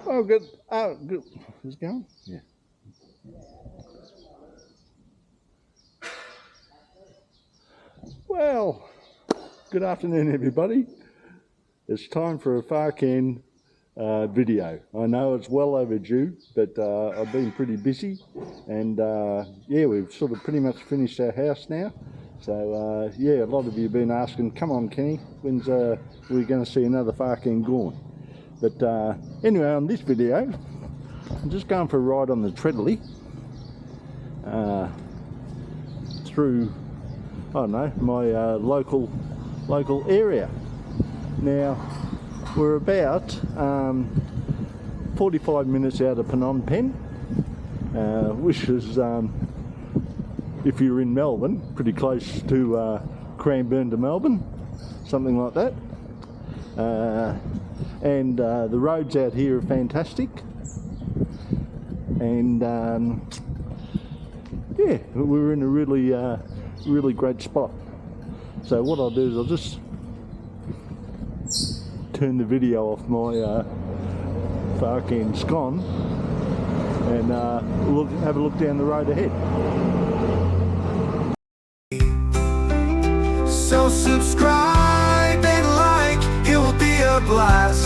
Oh, good. Oh, good. Is it going? Yeah. Well, good afternoon, everybody. It's time for a Farcan video. I know it's well overdue, but I've been pretty busy, and yeah, we've sort of pretty much finished our house now. So yeah, a lot of you have been asking, come on Kenny, when's we're going to see another Farcan gone? But anyway, on this video, I'm just going for a ride on the treadly through, I don't know, my local area. Now, we're about 45 minutes out of Phnom Penh, which is, if you're in Melbourne, pretty close to Cranbourne to Melbourne, something like that. And the roads out here are fantastic, and yeah, we're in a really great spot. So what I'll do is I'll just turn the video off my Farcan scon and have a look down the road ahead. So subscribe and like, it will be a blast.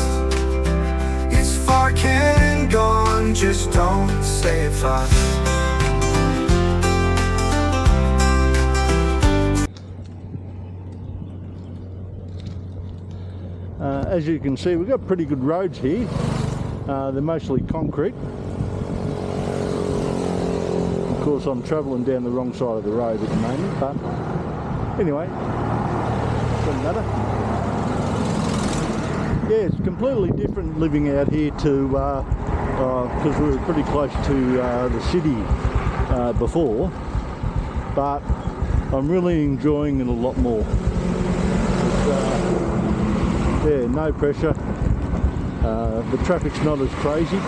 It's Farcan gone, just don't say it fast. As you can see, we've got pretty good roads here. They're mostly concrete. Of course, I'm travelling down the wrong side of the road at the moment, but anyway, doesn't matter. Yeah, it's completely different living out here to, because we were pretty close to the city before, but I'm really enjoying it a lot more. Yeah, no pressure. The traffic's not as crazy,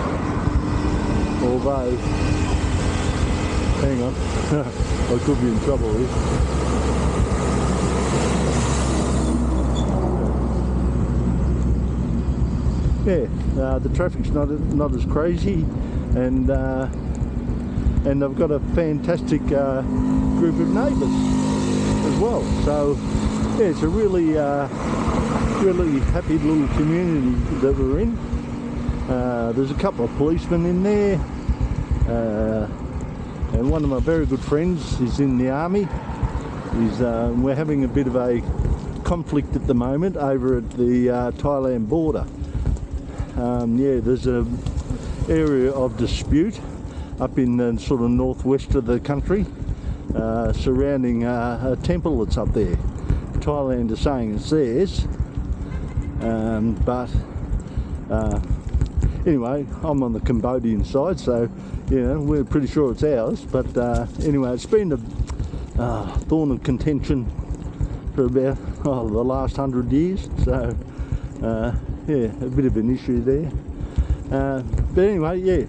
although, hang on, I could be in trouble here. Yeah, the traffic's not as crazy, and I've got a fantastic group of neighbours as well. So yeah, it's a really happy little community that we're in. There's a couple of policemen in there, and one of my very good friends is in the army. We're having a bit of a conflict at the moment over at the Thailand border. Yeah, there's an area of dispute up in the sort of northwest of the country, surrounding a temple that's up there. Thailand is saying it's theirs, but anyway, I'm on the Cambodian side, so you know, we're pretty sure it's ours. But anyway, it's been a thorn of contention for about the last 100 years, so yeah, a bit of an issue there. But anyway, yeah,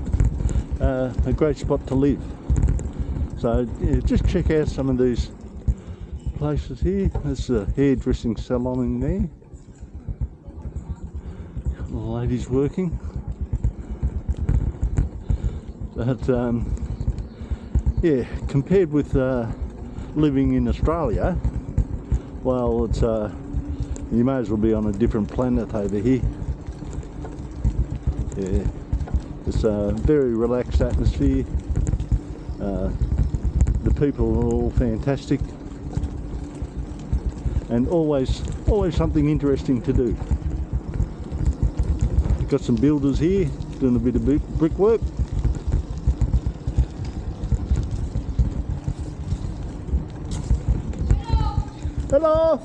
a great spot to live. So yeah, just check out some of these places here. There's a hairdressing salon in there. Got the ladies working. But yeah, compared with living in Australia, well, it's you may as well be on a different planet over here. Yeah, it's a very relaxed atmosphere. The people are all fantastic, and always something interesting to do. Got some builders here doing a bit of brickwork. Hello.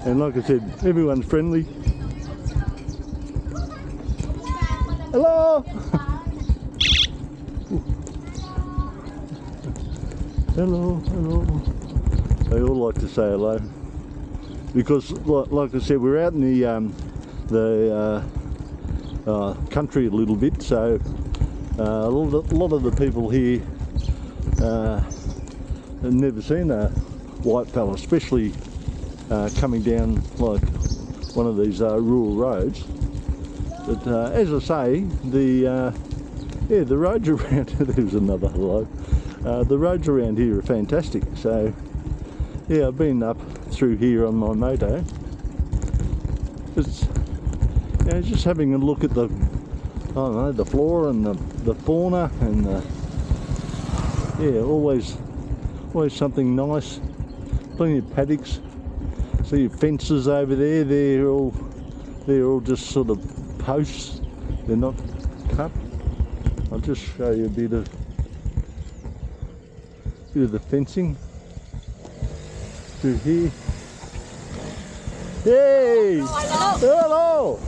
And like I said, everyone's friendly. Hello! Hello, hello. They all like to say hello. Because, like I said, we're out in the country a little bit, so a lot of the people here have never seen a white fella, especially coming down like one of these rural roads. But as I say, the roads around there's another hello. The roads around here are fantastic. So yeah, I've been up through here on my moto. It's just having a look at the the flora and the fauna and always something nice. Plenty of paddocks. See fences over there. They're all just sort of posts. They're not cut. I'll just show you a bit of the fencing through here. Hey! Hello!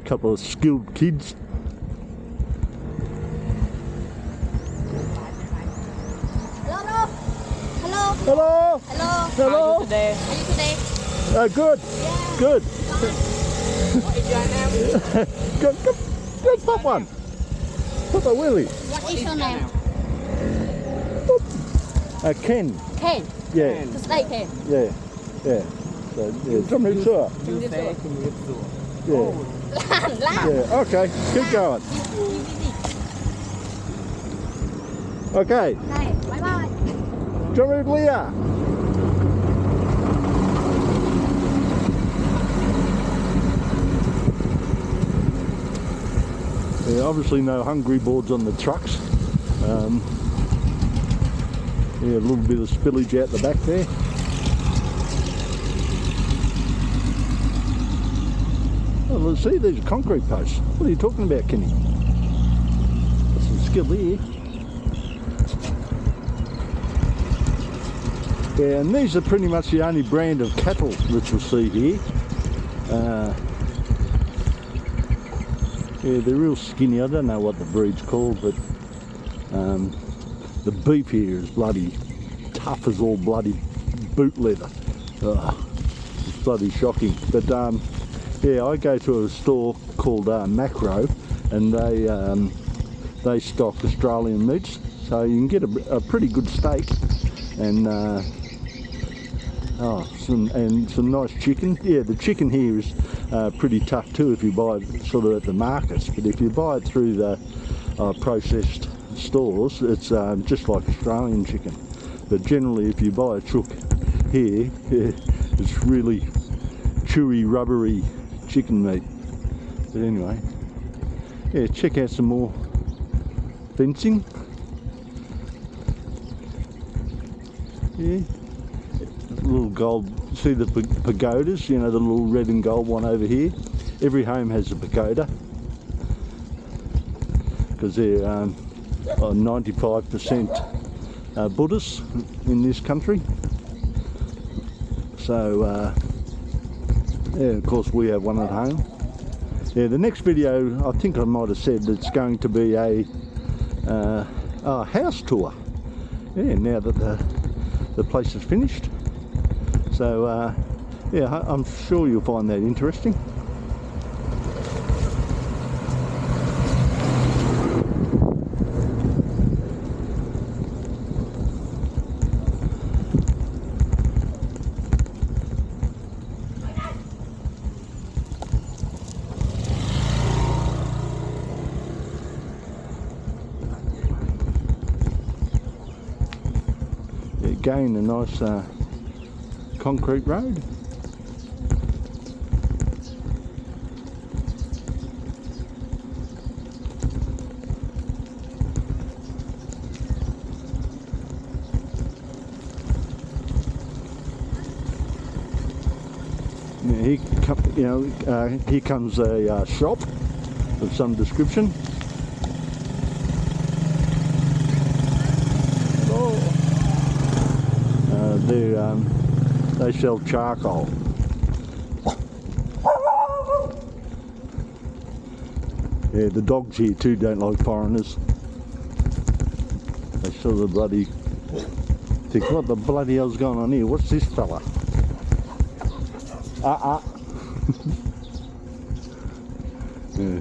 Couple of skilled kids. Hello. Hello. Hello! Hello. Hello! How are you today? Good. Yeah. Good. What is your name? Good, pop one. Pop a willy. What is your name? Ken. Ken. Yeah. Just like Ken. Yeah. So, Jump in, sir. Yeah. Yeah, okay, keep going. Okay, Bye bye. jump in, Leah. Yeah, obviously no hungry boards on the trucks. Yeah, a little bit of spillage out the back there. Oh, let's see, these are concrete posts. What are you talking about, Kenny? There's some skill there. Yeah, and these are pretty much the only brand of cattle that you'll see here. Yeah, they're real skinny. I don't know what the breed's called, but the beef here is bloody tough as all bloody boot leather. It's bloody shocking. But yeah, I go to a store called Macro, and they stock Australian meats, so you can get a pretty good steak and some nice chicken. Yeah, the chicken here is pretty tough too if you buy it sort of at the markets, but if you buy it through the processed stores, it's just like Australian chicken. But generally, if you buy a chook here, it's really chewy, rubbery chicken meat. But anyway, yeah, check out some more fencing. Yeah, little gold. See the pagodas? You know, the little red and gold one over here. Every home has a pagoda because they're 95% Buddhists in this country. So yeah, of course we have one at home. Yeah, the next video, I think I might have said it's going to be a house tour. Yeah, now that the place is finished. So yeah, I'm sure you'll find that interesting. Again, a nice concrete road. Here comes a shop of some description. They sell charcoal. Yeah, the dogs here too don't like foreigners. They sort of bloody think, what the bloody hell's going on here? What's this fella? Yeah.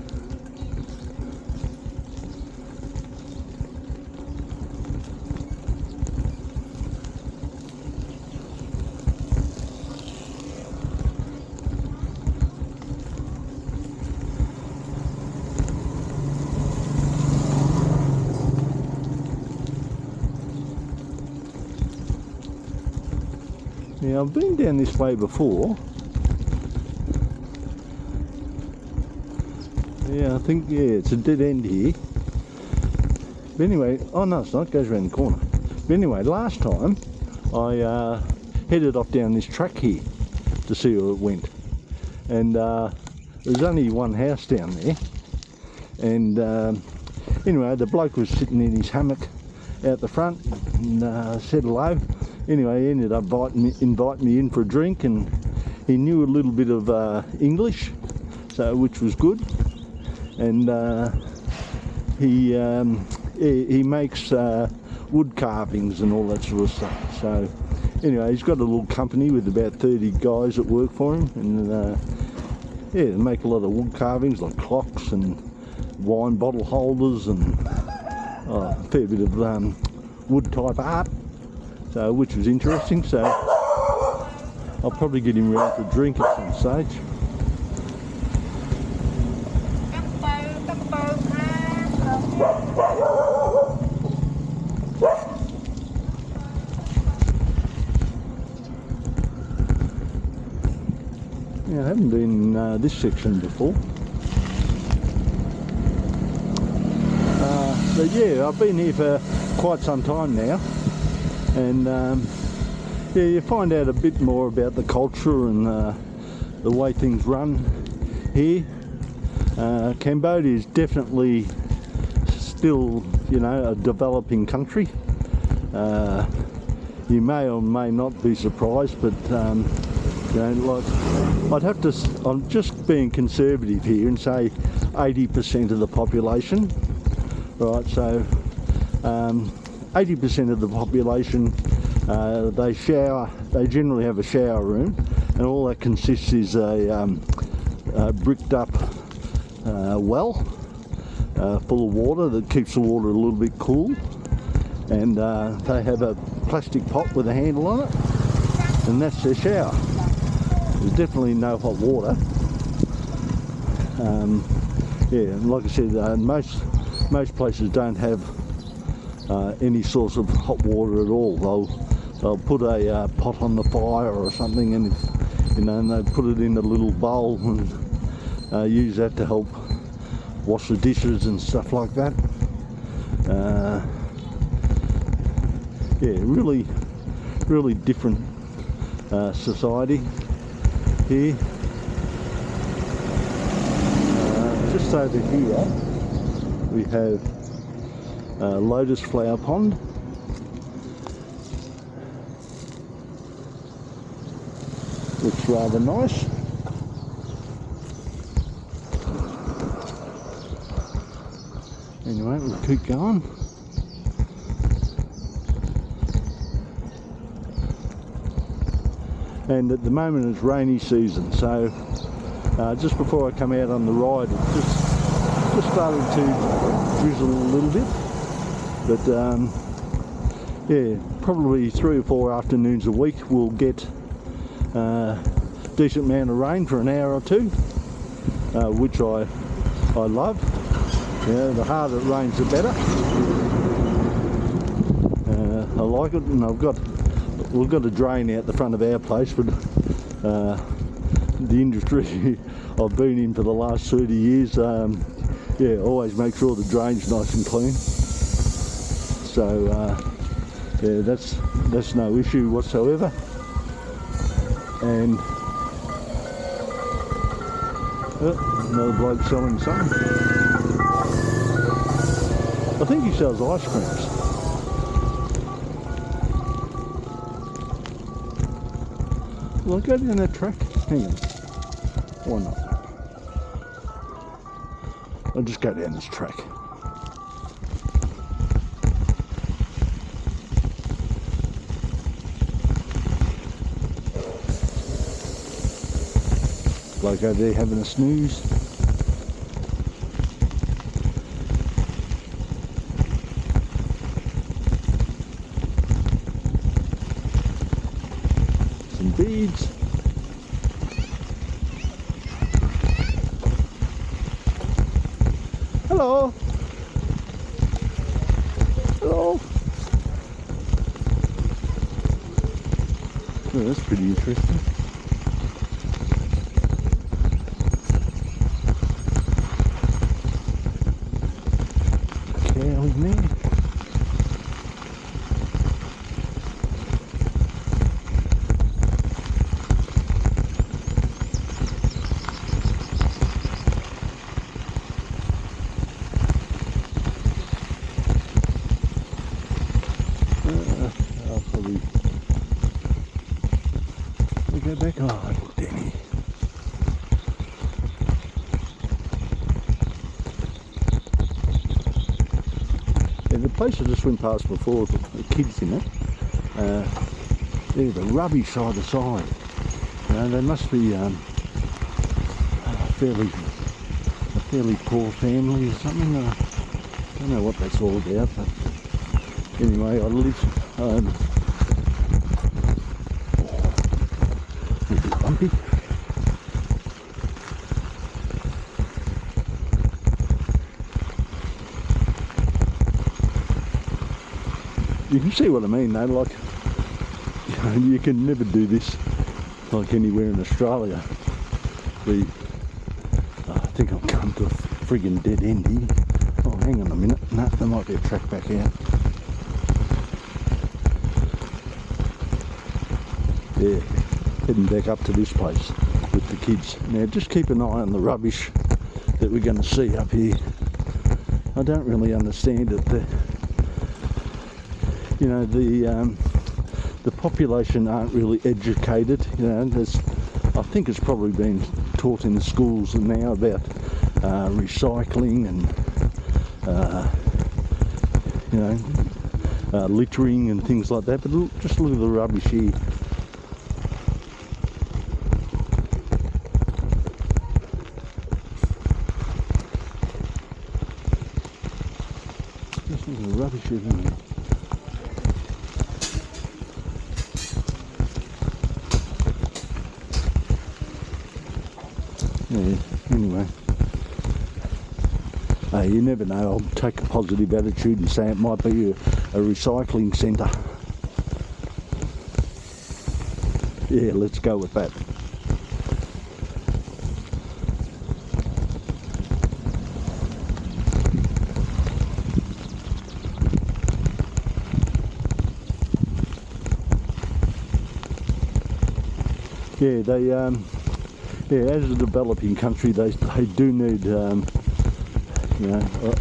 Now I've been down this way before. Yeah, I think, yeah, it's a dead end here. But anyway, oh no it's not, it goes around the corner. But anyway, last time I headed off down this track here to see how it went. And there's only one house down there. And anyway, the bloke was sitting in his hammock out the front and said hello. Anyway, he ended up inviting me in for a drink, and he knew a little bit of English, so which was good. And he makes wood carvings and all that sort of stuff. So anyway, he's got a little company with about 30 guys that work for him, and yeah, they make a lot of wood carvings like clocks and wine bottle holders and a fair bit of wood type art, so which was interesting. So I'll probably get him round for a drink at some stage. Yeah, I haven't been in this section before. But yeah, I've been here for quite some time now, and yeah, you find out a bit more about the culture and the way things run here. Cambodia is definitely still, you know, a developing country. You may or may not be surprised, but you know, like, I'd have to, I'm just being conservative here and say 80% of the population, right? So 80% of the population, they shower, they generally have a shower room, and all that consists is a bricked up well full of water that keeps the water a little bit cool, and they have a plastic pot with a handle on it, and that's their shower. There's definitely no hot water. Yeah, and like I said, most places don't have any source of hot water at all. They'll put a pot on the fire or something, and you know, and they put it in a little bowl and use that to help wash the dishes and stuff like that. Yeah, really different society here. Just over here we have Lotus Flower Pond. Looks rather nice. Anyway, we'll keep going. And at the moment it's rainy season, so just before I come out on the ride, it just started to drizzle a little bit. But yeah, probably 3 or 4 afternoons a week we'll get a decent amount of rain for an hour or two, which I love. Yeah, the harder it rains the better. I like it, and we've got a drain out the front of our place, but the industry I've been in for the last 30 years, yeah, always make sure the drain's nice and clean. So yeah, that's no issue whatsoever. And another bloke selling something. I think he sells ice creams. Will I go down that track? Hang on. Why not? I'll just go down this track. Bloke over there having a snooze. Some beads. Hello. Hello. Oh, that's pretty interesting. Cow in there. I'll probably go back. Oh, look, Danny. Yeah, the place I just went past before with the kids in it, they're the rubbish side to side. They must be a fairly poor family or something. I don't know what that's all about, but anyway, I live a bit bumpy. You can see what I mean though, like, you can never do this like anywhere in Australia. I think I've come to a friggin' dead end here. Oh, hang on a minute. No, there might be a track back out. Yeah, heading back up to this place with the kids. Now just keep an eye on the rubbish that we're going to see up here. I don't really understand it. The population aren't really educated. I think it's probably been taught in the schools now about recycling and littering and things like that. But look, just look at the rubbish here. Just look at the rubbish here, isn't it? Yeah, anyway, you never know. I'll take a positive attitude and say it might be a recycling centre. Yeah, let's go with that. Yeah, as a developing country, they do need a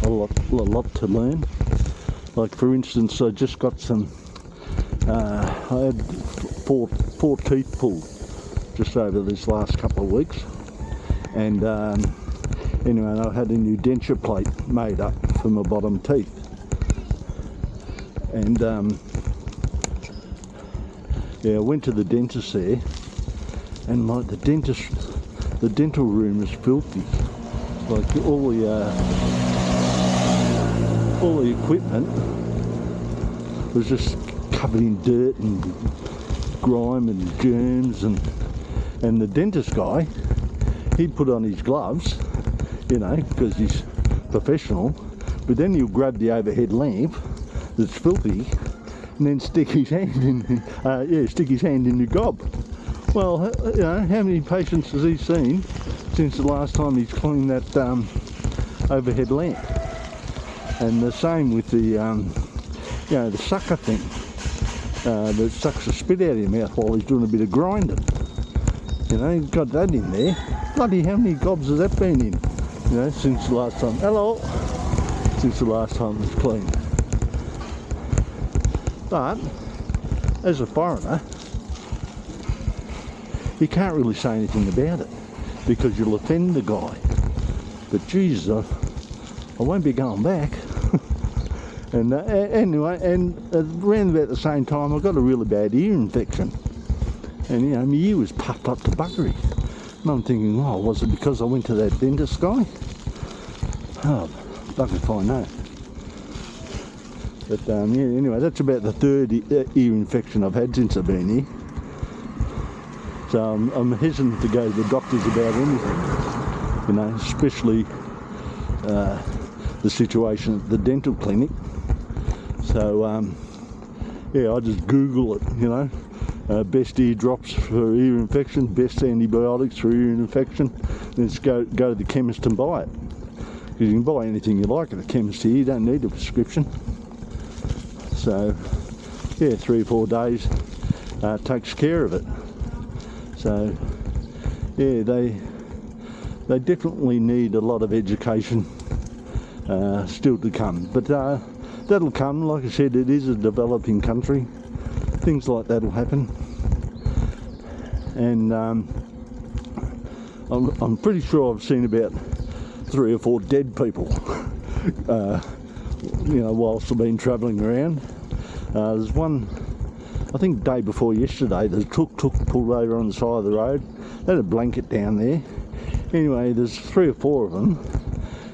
lot to learn. Like for instance, I just got some. I had four teeth pulled just over this last couple of weeks, and anyway, I had a new denture plate made up for my bottom teeth, and I went to the dentist there, and like the dental room is filthy. Like all the equipment was just covered in dirt and grime and germs, and the dentist guy, he'd put on his gloves, because he's professional, but then he'll grab the overhead lamp that's filthy and then stick his hand in the gob. Well, how many patients has he seen since the last time he's cleaned that overhead lamp? And the same with the the sucker thing that sucks the spit out of your mouth while he's doing a bit of grinding. He's got that in there. Bloody, how many gobs has that been in? Since the last time. Hello. Since the last time it was cleaned. But as a foreigner, you can't really say anything about it because you'll offend the guy. But Jesus, I won't be going back. And anyway, and around about the same time, I got a really bad ear infection, and my ear was puffed up to buggery. And I'm thinking, oh, was it because I went to that dentist guy? Oh, bugger if I know. But anyway, that's about the third ear infection I've had since I've been here. So I'm hesitant to go to the doctors about anything, especially the situation at the dental clinic. So I just Google it, best ear drops for ear infection, best antibiotics for ear infection. Then just go to the chemist and buy it. Because you can buy anything you like at the chemist here, you don't need a prescription. So yeah, 3 or 4 days takes care of it. So yeah, they definitely need a lot of education still to come, but that'll come. Like I said, it is a developing country, things like that will happen. And I'm pretty sure I've seen about 3 or 4 dead people you know, whilst I've been travelling around. There's one, I think day before yesterday, the tuk pulled over on the side of the road. They had a blanket down there. Anyway, there's 3 or 4 of them,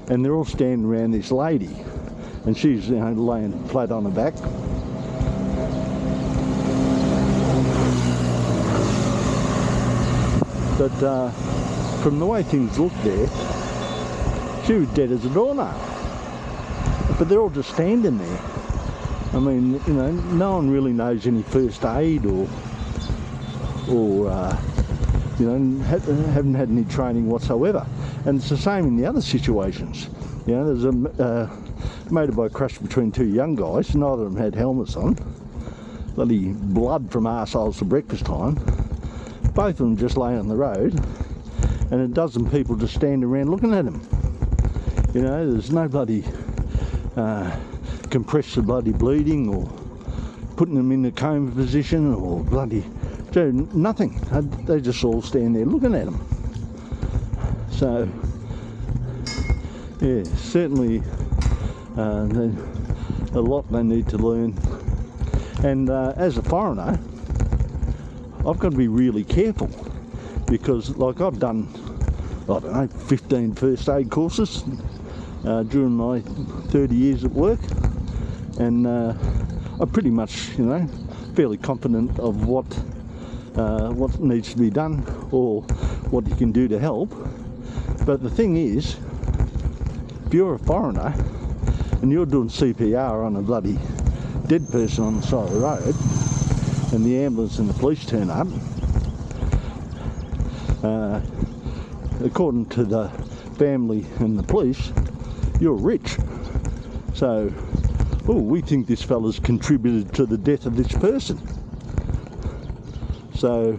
and they're all standing around this lady, and she's, you know, laying flat on her back. But from the way things looked there, she was dead as a doornail. But they're all just standing there. I mean, you know, no one really knows any first aid or you know, haven't had any training whatsoever. And it's the same in the other situations. You know, there's a motorbike crash between 2 young guys. Neither of them had helmets on. Bloody blood from arseholes for breakfast time. Both of them just lay on the road, and a dozen people just stand around looking at them. You know, there's no bloody compress the bloody bleeding or putting them in the coma position or bloody nothing. They just all stand there looking at them. So yeah, certainly a lot they need to learn. And as a foreigner, I've got to be really careful, because like I've done, I don't know, 15 first aid courses during my 30 years at work, and I'm pretty much, you know, fairly confident of what needs to be done or what you can do to help. But the thing is, if you're a foreigner and you're doing CPR on a bloody dead person on the side of the road, and the ambulance and the police turn up, according to the family and the police, you're rich. So, oh, we think this fella's contributed to the death of this person. So,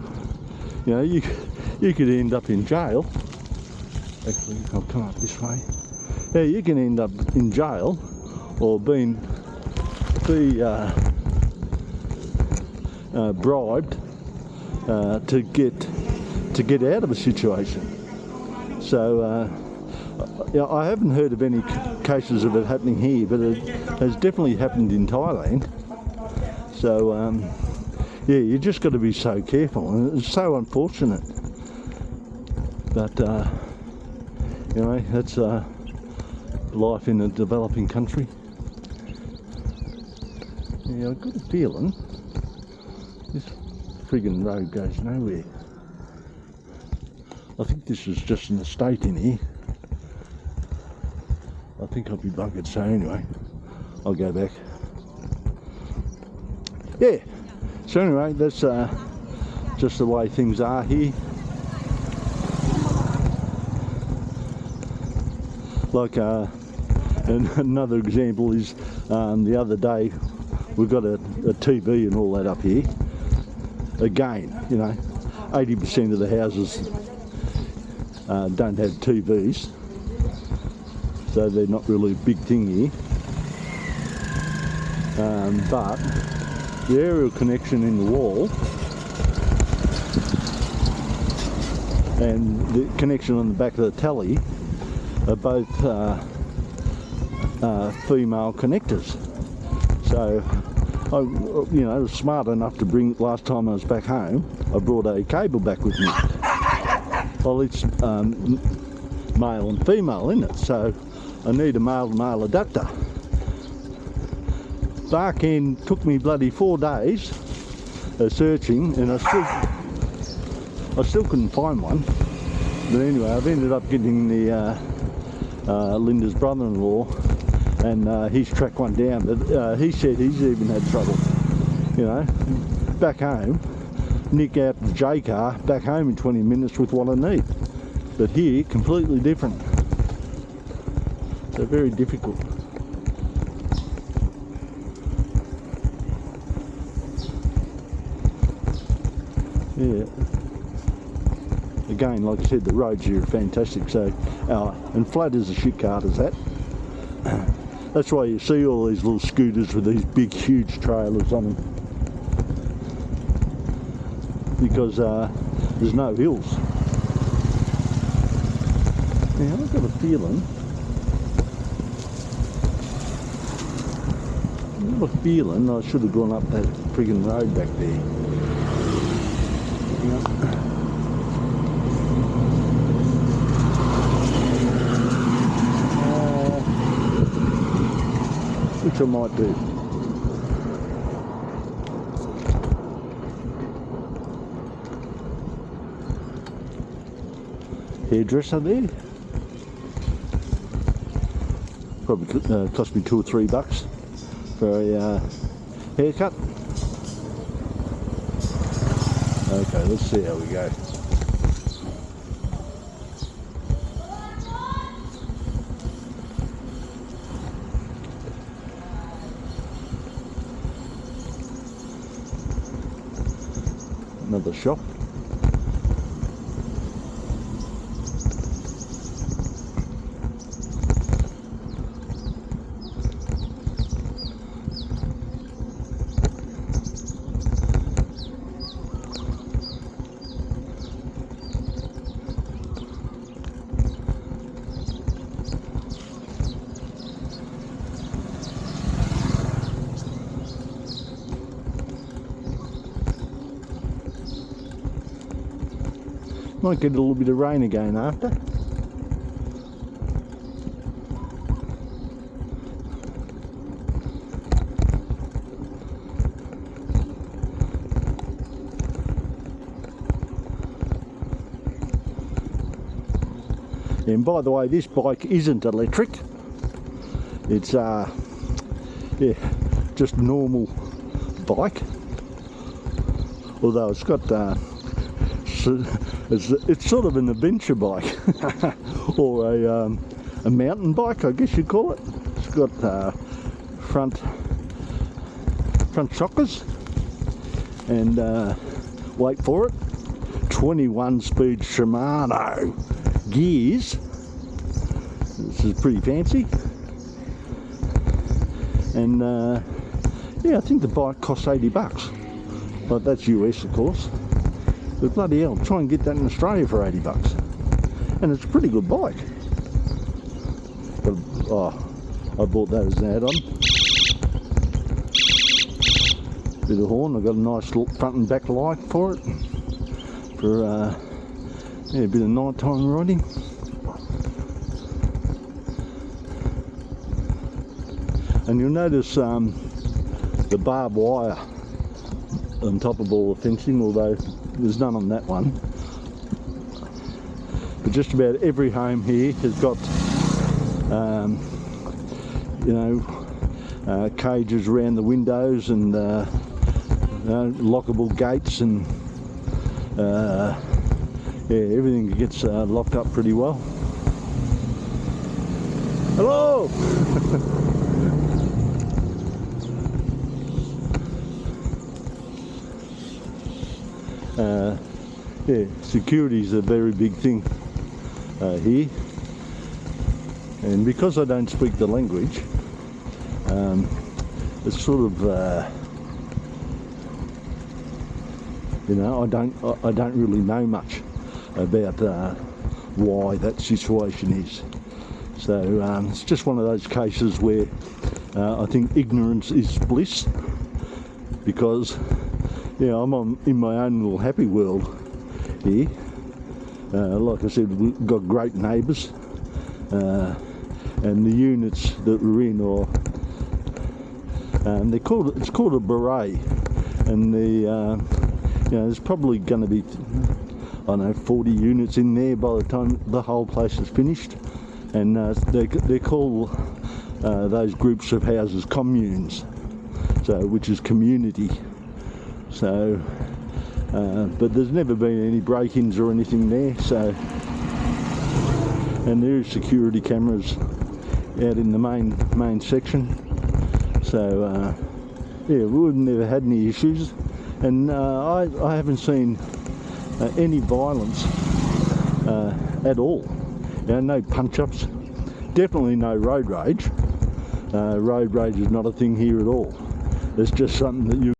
you know, you could end up in jail. Actually, I'll come up this way. Yeah, you can end up in jail or be bribed to get out of a situation. So yeah, I haven't heard of any cases of it happening here, but it has definitely happened in Thailand. So yeah, you just got to be so careful, and it's so unfortunate. But you know, that's life in a developing country. Yeah, I've got a feeling this friggin' road goes nowhere. I think this is just an estate in here. I think I'll be buggered, so anyway, I'll go back. Yeah, so anyway, that's just the way things are here. Like, and another example is the other day we got a TV and all that up here. Again, you know, 80% of the houses don't have TVs, so they're not really a big thing here. But the aerial connection in the wall and the connection on the back of the telly are both female connectors. So I, you know, was smart enough to bring, last time I was back home, I brought a cable back with me. Well, it's male and female in it, so I need a male-to-male adapter. Dark end took me bloody 4 days of searching, and I still couldn't find one. But anyway, I've ended up getting the Linda's brother-in-law, and he's tracked one down. But he said he's even had trouble. You know, back home, nick out the J car back home in 20 minutes with what I need. But here, completely different. So very difficult. Yeah. Again, like I said, the roads here are fantastic. So, and flat as a shit cart as that. That's why you see all these little scooters with these big, huge trailers on them. Because there's no hills. Now I've got a feeling. I should have gone up that friggin' road back there. Which I might do. Hairdresser there. Probably cost me $2 or $3 for a haircut. Okay, let's see how we go. Another shop. Might get a little bit of rain again after. And by the way, this bike isn't electric. It's yeah, just normal bike. Although it's got it's sort of an adventure bike or a mountain bike, I guess you'd call it. It's got front shockers and wait for it, 21 speed Shimano gears. This is pretty fancy. And yeah, I think the bike costs $80, but that's US of course. But bloody hell, try and get that in Australia for $80. And it's a pretty good bike. But, oh, I bought that as an add-on. Bit of horn, I've got a nice front and back light for it. For yeah, a bit of nighttime riding. And you'll notice the barbed wire on top of all the fencing, although there's none on that one. But just about every home here has got, you know, cages around the windows and you know, lockable gates, and yeah, everything gets locked up pretty well. Hello! Yeah, security is a very big thing here, and because I don't speak the language, it's sort of you know, I don't really know much about why that situation is. So it's just one of those cases where I think ignorance is bliss, because yeah, I'm in my own little happy world here. Like I said, we've got great neighbours, and the units that we're in are it's called a beret, and the you know, there's probably going to be, I don't know, 40 units in there by the time the whole place is finished, and they call those groups of houses communes, so which is community. So but there's never been any break-ins or anything there. So, and there is security cameras out in the main section. So yeah, we've never had any issues, and I haven't seen any violence at all. No punch-ups, definitely no road rage. Road rage is not a thing here at all. It's just something that you